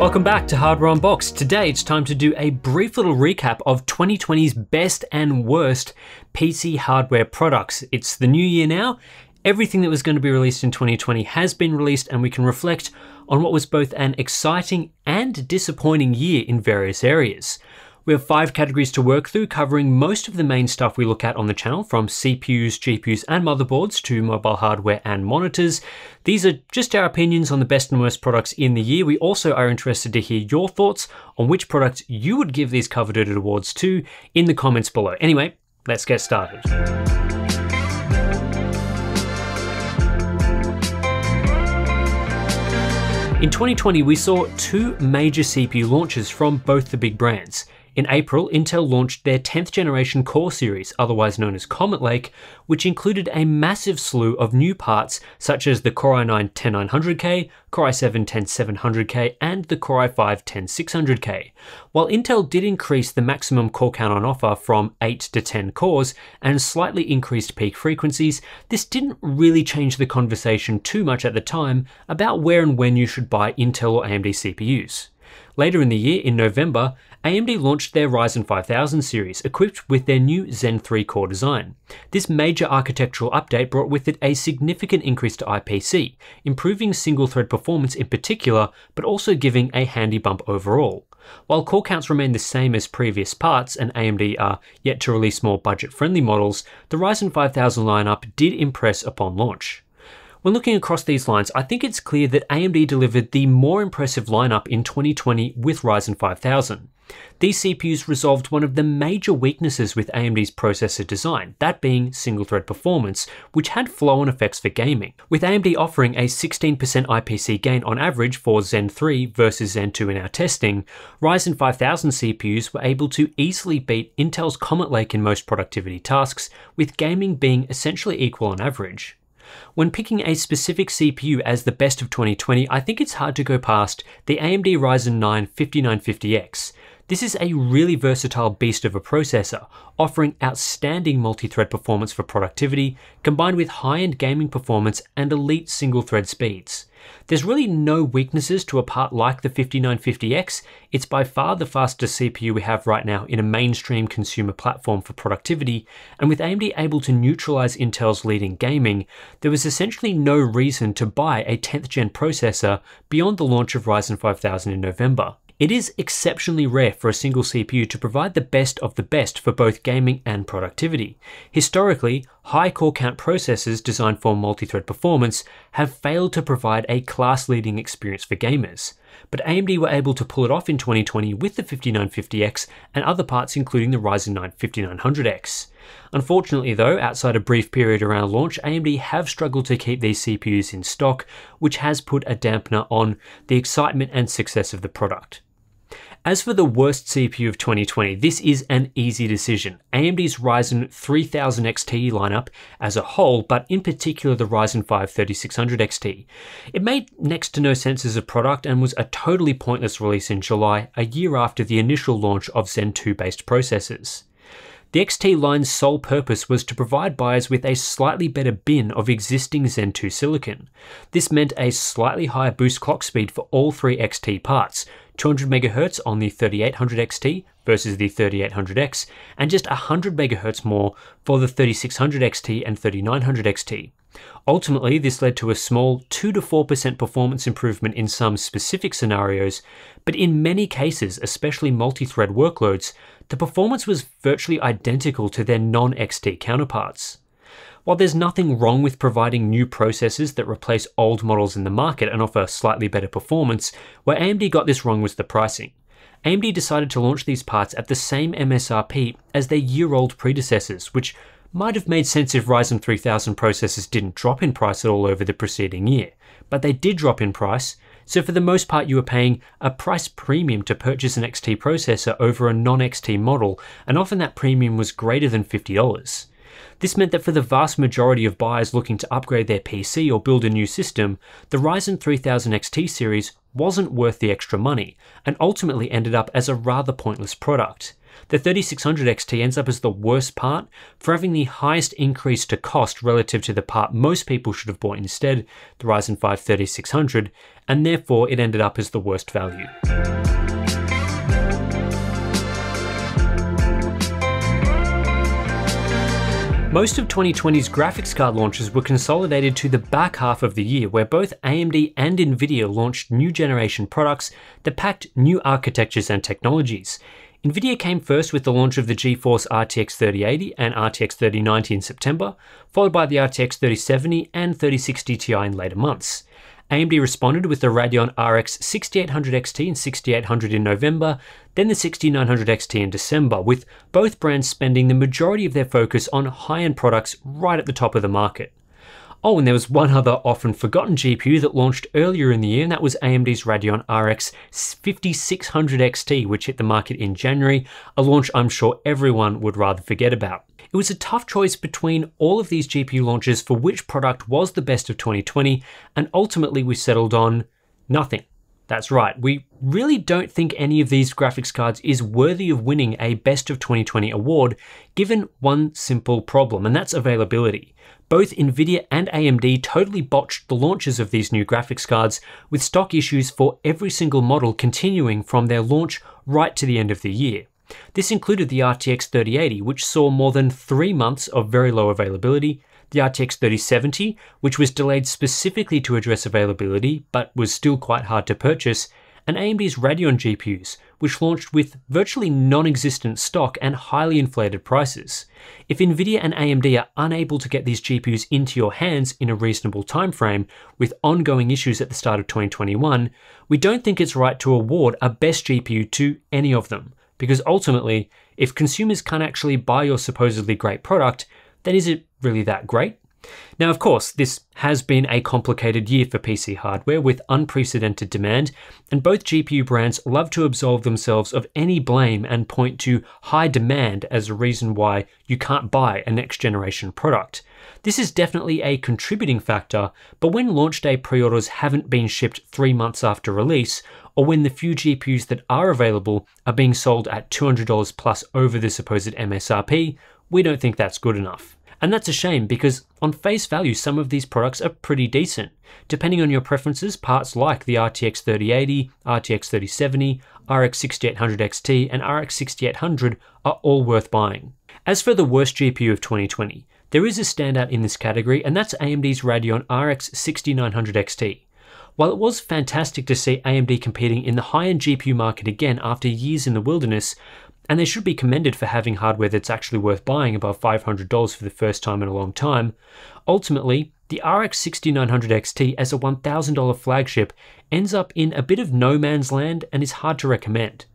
Welcome back to Hardware Unboxed. Today it's time to do a brief little recap of 2020's best and worst PC hardware products. It's the new year now. Everything that was going to be released in 2020 has been released, and we can reflect on what was both an exciting and disappointing year in various areas. We have 5 categories to work through, covering most of the main stuff we look at on the channel, from CPUs, GPUs and motherboards to mobile hardware and monitors. These are just our opinions on the best and worst products in the year. We also are interested to hear your thoughts on which products you would give these coveted awards to in the comments below. Anyway, let's get started. In 2020, we saw 2 major CPU launches from both the big brands. In April, Intel launched their 10th generation Core series, otherwise known as Comet Lake, which included a massive slew of new parts such as the Core i9-10900K, Core i7-10700K, and the Core i5-10600K. While Intel did increase the maximum core count on offer from 8 to 10 cores and slightly increased peak frequencies, this didn't really change the conversation too much at the time about where and when you should buy Intel or AMD CPUs. Later in the year, in November, AMD launched their Ryzen 5000 series, equipped with their new Zen 3 core design. This major architectural update brought with it a significant increase to IPC, improving single-thread performance in particular, but also giving a handy bump overall. While core counts remain the same as previous parts, and AMD are yet to release more budget-friendly models, the Ryzen 5000 lineup did impress upon launch. When looking across these lines, I think it's clear that AMD delivered the more impressive lineup in 2020 with Ryzen 5000. These CPUs resolved one of the major weaknesses with AMD's processor design, that being single-thread performance, which had flow-on effects for gaming. With AMD offering a 16% IPC gain on average for Zen 3 versus Zen 2 in our testing, Ryzen 5000 CPUs were able to easily beat Intel's Comet Lake in most productivity tasks, with gaming being essentially equal on average. When picking a specific CPU as the best of 2020, I think it's hard to go past the AMD Ryzen 9 5950X. This is a really versatile beast of a processor, offering outstanding multi-thread performance for productivity, combined with high-end gaming performance and elite single-thread speeds. There's really no weaknesses to a part like the 5950X. It's by far the fastest CPU we have right now in a mainstream consumer platform for productivity, and with AMD able to neutralize Intel's lead in gaming, there was essentially no reason to buy a 10th gen processor beyond the launch of Ryzen 5000 in November. It is exceptionally rare for a single CPU to provide the best of the best for both gaming and productivity. Historically, high core count processors designed for multi-thread performance have failed to provide a class-leading experience for gamers. But AMD were able to pull it off in 2020 with the 5950X and other parts including the Ryzen 9 5900X. Unfortunately though, outside a brief period around launch, AMD have struggled to keep these CPUs in stock, which has put a dampener on the excitement and success of the product. As for the worst CPU of 2020, this is an easy decision. AMD's Ryzen 3000 XT lineup as a whole, but in particular the Ryzen 5 3600 XT. It made next to no sense as a product and was a totally pointless release in July, a year after the initial launch of Zen 2 based processors. The XT line's sole purpose was to provide buyers with a slightly better bin of existing Zen 2 silicon. This meant a slightly higher boost clock speed for all 3 XT parts, 200 MHz on the 3800 XT versus the 3800X, and just 100 MHz more for the 3600 XT and 3900 XT. Ultimately, this led to a small 2 to 4% performance improvement in some specific scenarios, but in many cases, especially multi-thread workloads, the performance was virtually identical to their non-XT counterparts. While there's nothing wrong with providing new processors that replace old models in the market and offer slightly better performance, where AMD got this wrong was the pricing. AMD decided to launch these parts at the same MSRP as their year-old predecessors, which might have made sense if Ryzen 3000 processors didn't drop in price at all over the preceding year, but they did drop in price, so for the most part you were paying a price premium to purchase an XT processor over a non-XT model, and often that premium was greater than $50. This meant that for the vast majority of buyers looking to upgrade their PC or build a new system, the Ryzen 3000 XT series wasn't worth the extra money, and ultimately ended up as a rather pointless product. The 3600 XT ends up as the worst part for having the highest increase to cost relative to the part most people should have bought instead, the Ryzen 5 3600, and therefore it ended up as the worst value. Most of 2020's graphics card launches were consolidated to the back half of the year, where both AMD and Nvidia launched new generation products that packed new architectures and technologies. Nvidia came first with the launch of the GeForce RTX 3080 and RTX 3090 in September, followed by the RTX 3070 and 3060 Ti in later months. AMD responded with the Radeon RX 6800 XT and 6800 in November, then the 6900 XT in December, with both brands spending the majority of their focus on high-end products right at the top of the market. Oh, and there was one other often forgotten GPU that launched earlier in the year, and that was AMD's Radeon RX 5600 XT, which hit the market in January, a launch I'm sure everyone would rather forget about. It was a tough choice between all of these GPU launches for which product was the best of 2020, and ultimately we settled on nothing. That's right, we really don't think any of these graphics cards is worthy of winning a Best of 2020 award, given one simple problem, and that's availability. Both Nvidia and AMD totally botched the launches of these new graphics cards, with stock issues for every single model continuing from their launch right to the end of the year. This included the RTX 3080, which saw more than 3 months of very low availability, the RTX 3070, which was delayed specifically to address availability, but was still quite hard to purchase, and AMD's Radeon GPUs, which launched with virtually non-existent stock and highly inflated prices. If Nvidia and AMD are unable to get these GPUs into your hands in a reasonable timeframe, with ongoing issues at the start of 2021, we don't think it's right to award a best GPU to any of them. Because ultimately, if consumers can't actually buy your supposedly great product, then is it really that great? Now, of course, this has been a complicated year for PC hardware with unprecedented demand, and both GPU brands love to absolve themselves of any blame and point to high demand as a reason why you can't buy a next generation product. This is definitely a contributing factor, but when launch day pre-orders haven't been shipped 3 months after release, or when the few GPUs that are available are being sold at $200 plus over the supposed MSRP, we don't think that's good enough. And that's a shame because on face value, some of these products are pretty decent. Depending on your preferences, parts like the RTX 3080, RTX 3070, RX 6800 XT, and RX 6800 are all worth buying. As for the worst GPU of 2020, there is a standout in this category, and that's AMD's Radeon RX 6900 XT. While it was fantastic to see AMD competing in the high-end GPU market again after years in the wilderness, and they should be commended for having hardware that's actually worth buying above $500 for the first time in a long time, ultimately, the RX 6900 XT as a $1,000 flagship ends up in a bit of no man's land and is hard to recommend.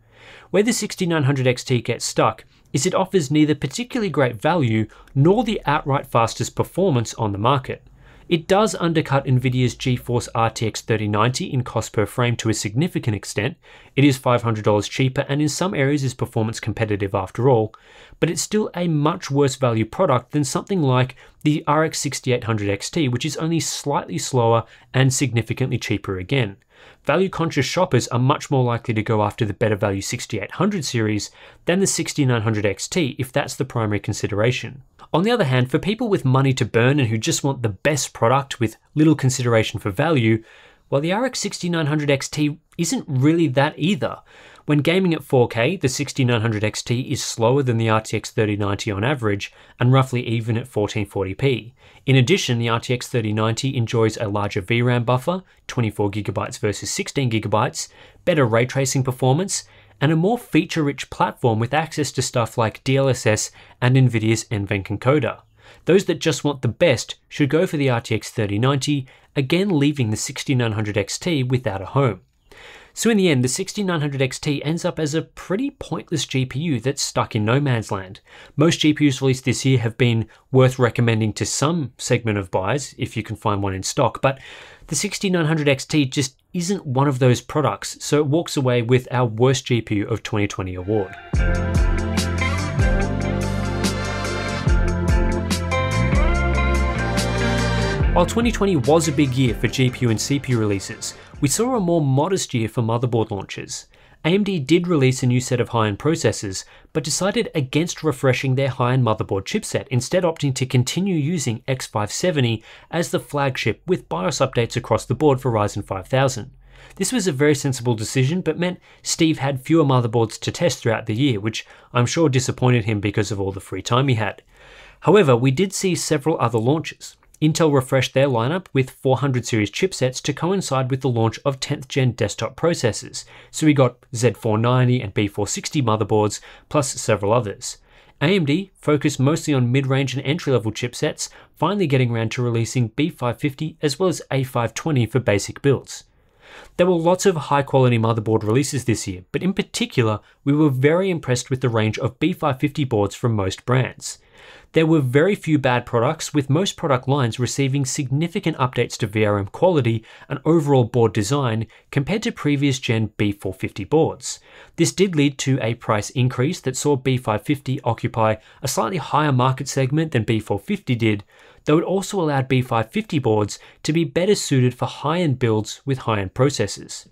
Where the 6900 XT gets stuck is it offers neither particularly great value nor the outright fastest performance on the market. It does undercut Nvidia's GeForce RTX 3090 in cost per frame to a significant extent. It is $500 cheaper and in some areas is performance competitive after all, but it's still a much worse value product than something like the RX 6800 XT, which is only slightly slower and significantly cheaper again. Value-conscious shoppers are much more likely to go after the better value 6800 series than the 6900 XT if that's the primary consideration. On the other hand, for people with money to burn and who just want the best product with little consideration for value, well, the RX 6900 XT isn't really that either. When gaming at 4K, the 6900 XT is slower than the RTX 3090 on average and roughly even at 1440p. In addition, the RTX 3090 enjoys a larger VRAM buffer, 24GB versus 16GB, better ray tracing performance, and a more feature-rich platform with access to stuff like DLSS and Nvidia's NVENC encoder. Those that just want the best should go for the RTX 3090, again leaving the 6900 XT without a home. So in the end, the 6900 XT ends up as a pretty pointless GPU that's stuck in no man's land. Most GPUs released this year have been worth recommending to some segment of buyers, if you can find one in stock, but the 6900 XT just isn't one of those products, so it walks away with our worst GPU of 2020 award. While 2020 was a big year for GPU and CPU releases, we saw a more modest year for motherboard launches. AMD did release a new set of high-end processors, but decided against refreshing their high-end motherboard chipset, instead opting to continue using X570 as the flagship with BIOS updates across the board for Ryzen 5000. This was a very sensible decision, but meant Steve had fewer motherboards to test throughout the year, which I'm sure disappointed him because of all the free time he had. However, we did see several other launches. Intel refreshed their lineup with 400 series chipsets to coincide with the launch of 10th gen desktop processors, so we got Z490 and B460 motherboards, plus several others. AMD focused mostly on mid-range and entry-level chipsets, finally getting around to releasing B550 as well as A520 for basic builds. There were lots of high-quality motherboard releases this year, but in particular, we were very impressed with the range of B550 boards from most brands. There were very few bad products, with most product lines receiving significant updates to VRM quality and overall board design compared to previous gen B450 boards. This did lead to a price increase that saw B550 occupy a slightly higher market segment than B450 did, though it also allowed B550 boards to be better suited for high-end builds with high-end processors.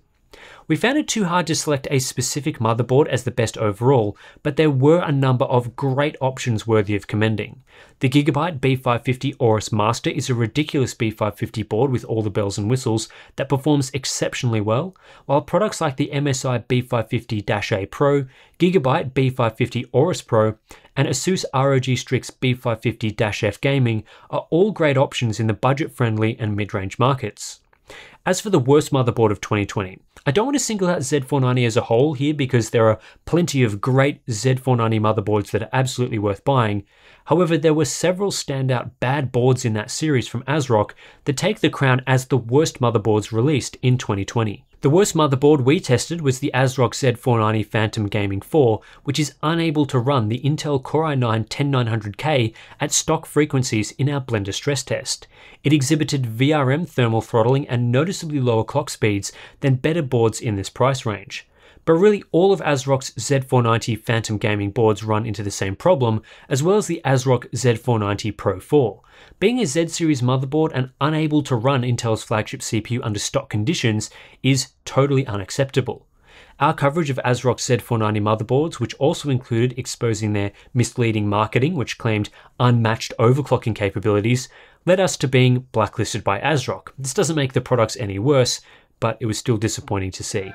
We found it too hard to select a specific motherboard as the best overall, but there were a number of great options worthy of commending. The Gigabyte B550 Aorus Master is a ridiculous B550 board with all the bells and whistles that performs exceptionally well, while products like the MSI B550-A Pro, Gigabyte B550 Aorus Pro, and Asus ROG Strix B550-F Gaming are all great options in the budget-friendly and mid-range markets. As for the worst motherboard of 2020, I don't want to single out Z490 as a whole here because there are plenty of great Z490 motherboards that are absolutely worth buying. However, there were several standout bad boards in that series from ASRock that take the crown as the worst motherboards released in 2020. The worst motherboard we tested was the ASRock Z490 Phantom Gaming 4, which is unable to run the Intel Core i9-10900K at stock frequencies in our Blender stress test. It exhibited VRM thermal throttling and noticeably lower clock speeds than better boards in this price range. But really, all of ASRock's Z490 Phantom Gaming boards run into the same problem, as well as the ASRock Z490 Pro 4. Being a Z-series motherboard and unable to run Intel's flagship CPU under stock conditions is totally unacceptable. Our coverage of ASRock's Z490 motherboards, which also included exposing their misleading marketing, which claimed unmatched overclocking capabilities, led us to being blacklisted by ASRock. This doesn't make the products any worse, but it was still disappointing to see.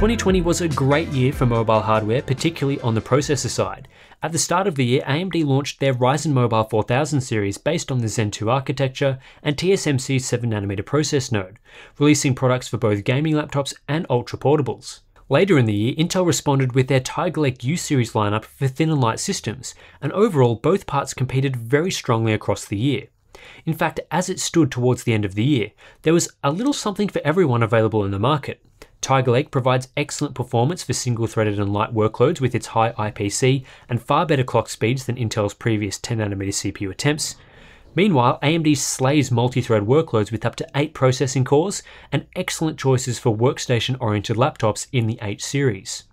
2020 was a great year for mobile hardware, particularly on the processor side. At the start of the year, AMD launched their Ryzen Mobile 4000 series based on the Zen 2 architecture and TSMC's 7nm process node, releasing products for both gaming laptops and ultra portables. Later in the year, Intel responded with their Tiger Lake U-series lineup for thin and light systems, and overall both parts competed very strongly across the year. In fact, as it stood towards the end of the year, there was a little something for everyone available in the market. Tiger Lake provides excellent performance for single-threaded and light workloads with its high IPC and far better clock speeds than Intel's previous 10nm CPU attempts. Meanwhile, AMD slays multi-thread workloads with up to 8 processing cores and excellent choices for workstation-oriented laptops in the H series.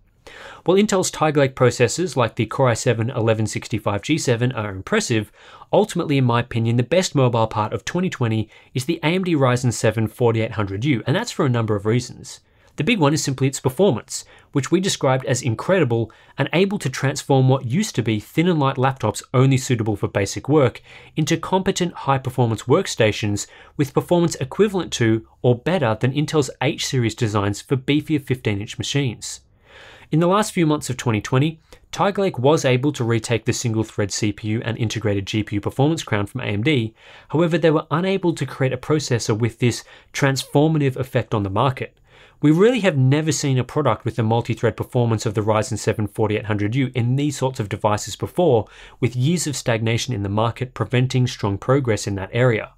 While Intel's Tiger Lake processors like the Core i7-1165G7 are impressive, ultimately in my opinion the best mobile part of 2020 is the AMD Ryzen 7 4800U, and that's for a number of reasons. The big one is simply its performance, which we described as incredible and able to transform what used to be thin and light laptops only suitable for basic work into competent high-performance workstations with performance equivalent to or better than Intel's H series designs for beefier 15-inch machines. In the last few months of 2020, Tiger Lake was able to retake the single-thread CPU and integrated GPU performance crown from AMD, however they were unable to create a processor with this transformative effect on the market. We really have never seen a product with the multi-thread performance of the Ryzen 7 4800U in these sorts of devices before, with years of stagnation in the market preventing strong progress in that area.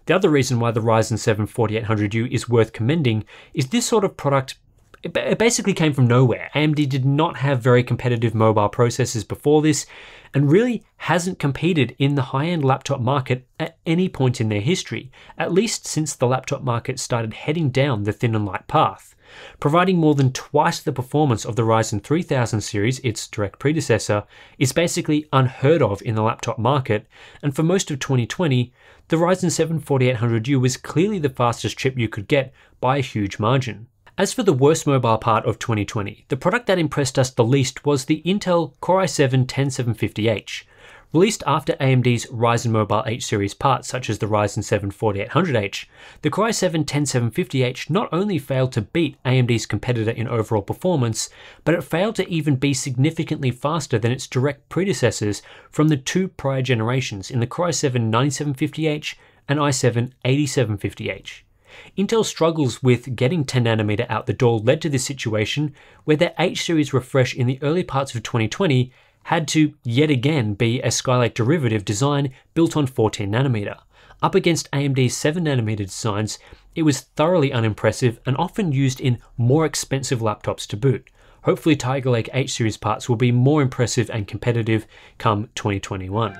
The other reason why the Ryzen 7 4800U is worth commending is this sort of product. It basically came from nowhere. AMD did not have very competitive mobile processors before this, and really hasn't competed in the high-end laptop market at any point in their history, at least since the laptop market started heading down the thin and light path. Providing more than twice the performance of the Ryzen 3000 series, its direct predecessor, is basically unheard of in the laptop market, and for most of 2020, the Ryzen 7 4800U was clearly the fastest chip you could get by a huge margin. As for the worst mobile part of 2020, the product that impressed us the least was the Intel Core i7-10750H. Released after AMD's Ryzen Mobile H series parts such as the Ryzen 7 4800H, the Core i7-10750H not only failed to beat AMD's competitor in overall performance, but it failed to even be significantly faster than its direct predecessors from the two prior generations in the Core i7-9750H and i7-8750H. Intel's struggles with getting 10nm out the door led to this situation where their H series refresh in the early parts of 2020 had to yet again be a Skylake derivative design built on 14nm. Up against AMD's 7nm designs, it was thoroughly unimpressive and often used in more expensive laptops to boot. Hopefully Tiger Lake H series parts will be more impressive and competitive come 2021.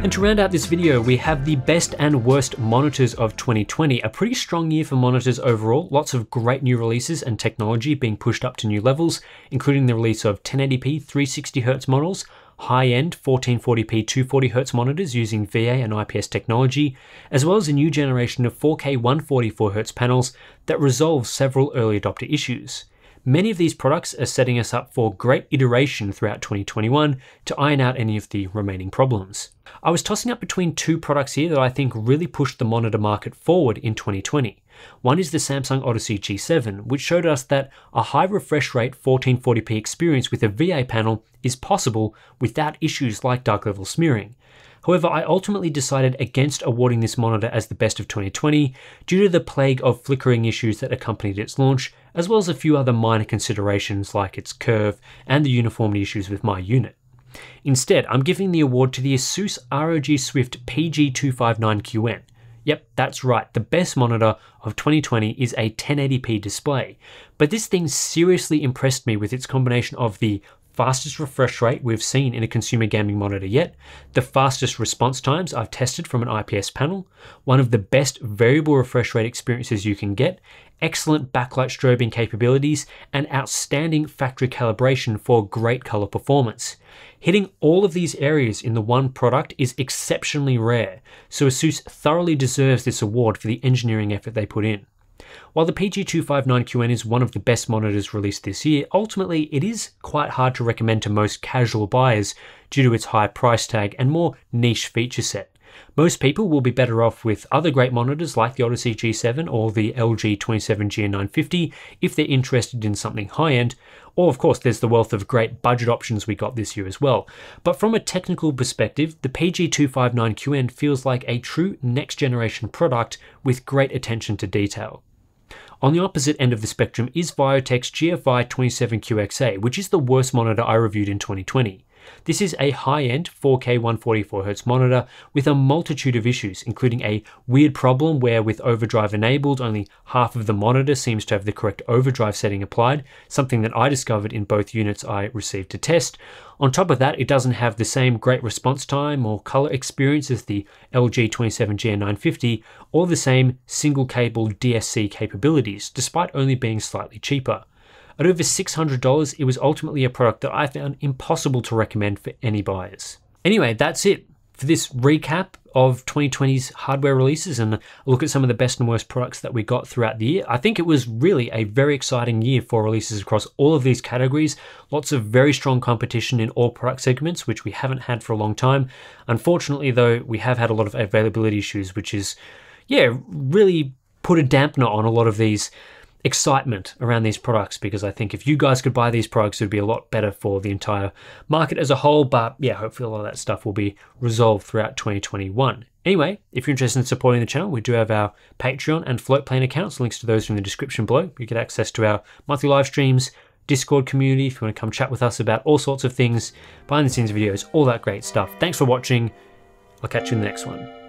And to round out this video, we have the best and worst monitors of 2020. A pretty strong year for monitors overall, lots of great new releases and technology being pushed up to new levels, including the release of 1080p 360Hz models, high-end 1440p 240Hz monitors using VA and IPS technology, as well as a new generation of 4K 144Hz panels that resolve several early adopter issues. Many of these products are setting us up for great iteration throughout 2021 to iron out any of the remaining problems. I was tossing up between two products here that I think really pushed the monitor market forward in 2020. One is the Samsung Odyssey G7, which showed us that a high refresh rate 1440p experience with a VA panel is possible without issues like dark level smearing. However, I ultimately decided against awarding this monitor as the best of 2020 due to the plague of flickering issues that accompanied its launch, as well as a few other minor considerations like its curve and the uniformity issues with my unit. Instead, I'm giving the award to the Asus ROG Swift PG259QN. Yep, that's right, the best monitor of 2020 is a 1080p display, but this thing seriously impressed me with its combination of the fastest refresh rate we've seen in a consumer gaming monitor yet, the fastest response times I've tested from an IPS panel, one of the best variable refresh rate experiences you can get, excellent backlight strobing capabilities, and outstanding factory calibration for great color performance. Hitting all of these areas in the one product is exceptionally rare, so Asus thoroughly deserves this award for the engineering effort they put in. While the PG259QN is one of the best monitors released this year, ultimately it is quite hard to recommend to most casual buyers due to its high price tag and more niche feature set. Most people will be better off with other great monitors like the Odyssey G7 or the LG 27GN950 if they're interested in something high-end, or of course there's the wealth of great budget options we got this year as well. But from a technical perspective, the PG259QN feels like a true next-generation product with great attention to detail. On the opposite end of the spectrum is Viotech's GFI 27QXA, which is the worst monitor I reviewed in 2020. This is a high-end 4K 144Hz monitor with a multitude of issues, including a weird problem where with overdrive enabled, only half of the monitor seems to have the correct overdrive setting applied, something that I discovered in both units I received to test. On top of that, it doesn't have the same great response time or color experience as the LG 27GN950, or the same single cable DSC capabilities, despite only being slightly cheaper. At over $600, it was ultimately a product that I found impossible to recommend for any buyers. Anyway, that's it for this recap of 2020's hardware releases and a look at some of the best and worst products that we got throughout the year. I think it was really a very exciting year for releases across all of these categories. Lots of very strong competition in all product segments, which we haven't had for a long time. Unfortunately, though, we have had a lot of availability issues, which is, really put a dampener on a lot of these excitement around these products, because I think if you guys could buy these products, it would be a lot better for the entire market as a whole. But yeah, hopefully a lot of that stuff will be resolved throughout 2021. Anyway, if you're interested in supporting the channel, we do have our Patreon and Floatplane accounts. Links to those are in the description below. You get access to our monthly live streams, Discord community if you want to come chat with us about all sorts of things, behind the scenes videos, all that great stuff. Thanks for watching. I'll catch you in the next one.